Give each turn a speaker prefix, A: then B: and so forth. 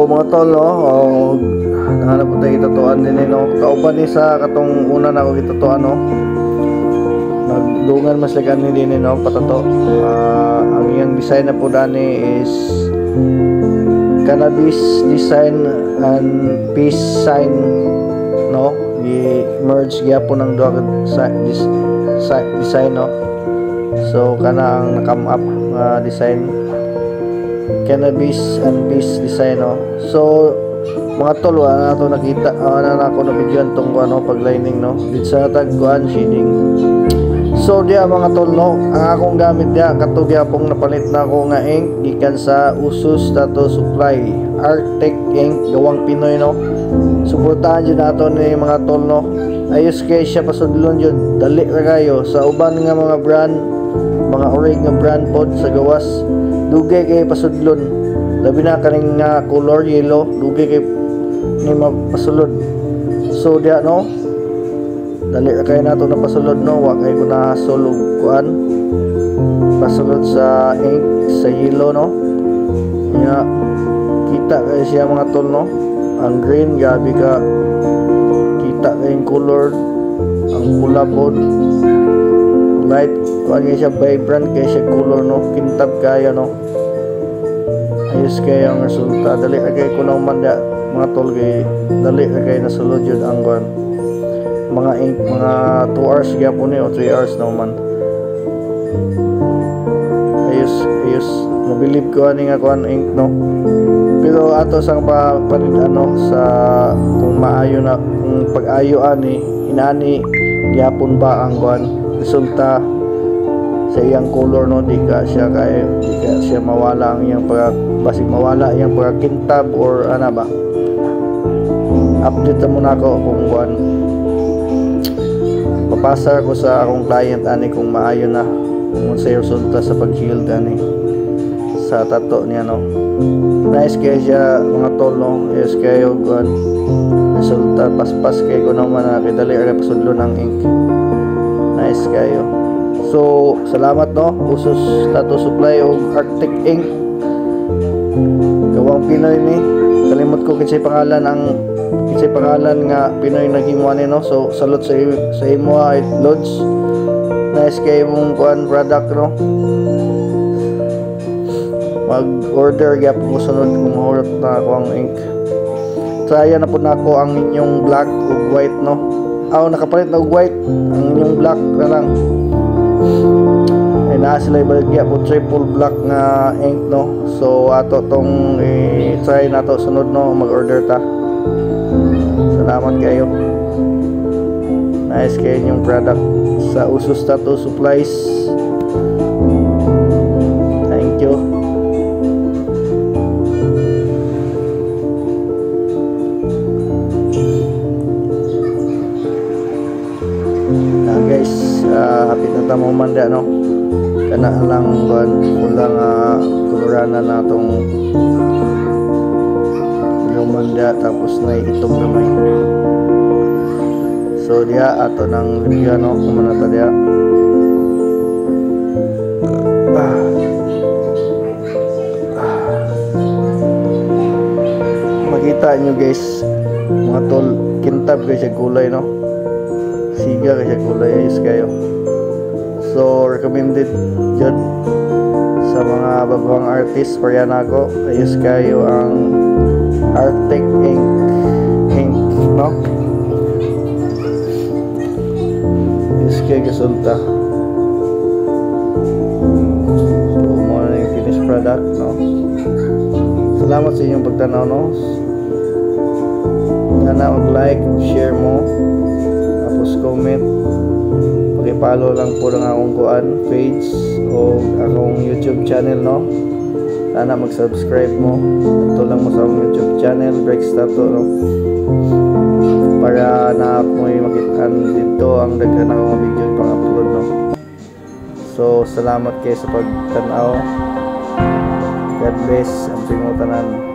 A: mga tol, no, nahanap po tayo itatuan din, no. Kauban ni sa katong una na ako itatuan, no. Nagdungan mas lagan ni din, no, patato. Ang iyang design na po dani is cannabis design and peace sign, no. I-merge gyapon ng duha design, no. So kana ang na-come up design, cannabis and peace design, no. So mga tol, na to nakita na ako na video tong ano paglining, no, dito sa tagkuan shading. So dia mga tol, no, ang akong gamit dia katong gyapong napalit na ako nga ink gikan sa Usus Tattoo Supply Arctic ink gawang Pinoy, no. Suportahan jud nato ni mga tol, no. Ayos kay siya pasudlon jud, dali ra kayo sa uban nga mga brand, mga orig nga brand pod sa gawas, dugay kay pasudlon, labi na kaning nga color yellow, dugay kay ni mapasulod. So dia, no, dali ra kay nato na pasulod, no, wa kay ko na sulog kuan pasulod sa ink sa yellow, no. Nya kita kay siya mga tol, no. Ang green gabi ka kita kay color, ang pula pod light kuan kay siya vibrant kay siya color, no, kintab kaya, no. Ayos kay ang resulta, dali ra kay kuno man da mga tol, kay dali ra kay nasulod jud ang kuan mga ink, mga 2 hours gyapon ni o 3 hours naman. Ayos mabilib ko ani nga kuan ink, no. Pero ato sang ano sa kung maayo na kung pag-ayo ani inani gyapon ba ang kuan resulta sa iyang color, no. Di ka siya mawala ang iyang basig mawala iyang pagkintab or ana ba. Update mo na ako kung kuan papasa ko sa akong client ani kung maayo na kung sa resulta sa pag-heal ani sa tato niya, no. Nice kaya siya mga tol, no. Yes kayo kuan resulta paspas kay ko naman na kidali ra pasudlo ng ink. Nice kayo. So salamat, no, Usus Tattoo Supply o Arctic ink gawang Pinoy ni. Kalimot ko kinsay pangalan nga Pinoy naghimo ani, no. So salute sa imo it loads. Nice kay mong kuan product, no. Mag-order gyapon mo sunod kung mahurot na ako ang ink. Saya na po na ako ang inyong black ug white, no. Nakapalit na og white, ang inyong black na lang. Ay naa sila ibaligya po triple black nga ink, no. So ato tong i-try nato sunod, no, mag-order ta. Salamat kayo. Nice kayo yung product sa Usus Tattoo Supplies. Thank you. Guys, hapit na tamo man da, no. Kana lang kuan kulang kolorana na tong manda tapos na itong gamay. So dia ato nang libya, no, kumanata dia. Makita nyo guys mga tol, kintab kay siya kulay, no. Siga kay siya kulay, ayos kayo. So recommended dyan sa mga baguhang artist para yan ako. Ayos kayo ang Arctic ink, no. Ayos kayo resulta. So muna yung finished product, no. Salamat sa inyong pagtanaw, no. Sana mag-like, share mo, tapos comment. Paki-follow lang po ng akong kuan page o akong YouTube channel, no. Sana mag-subscribe mo. Ito lang mo sa akong YouTube channel, Breaks Tattoo, no. Para na mo'y makitaan dito ang daghan akong mga video pang upload, no. So salamat kayo sa pagtanaw. God bless ang pinutanan.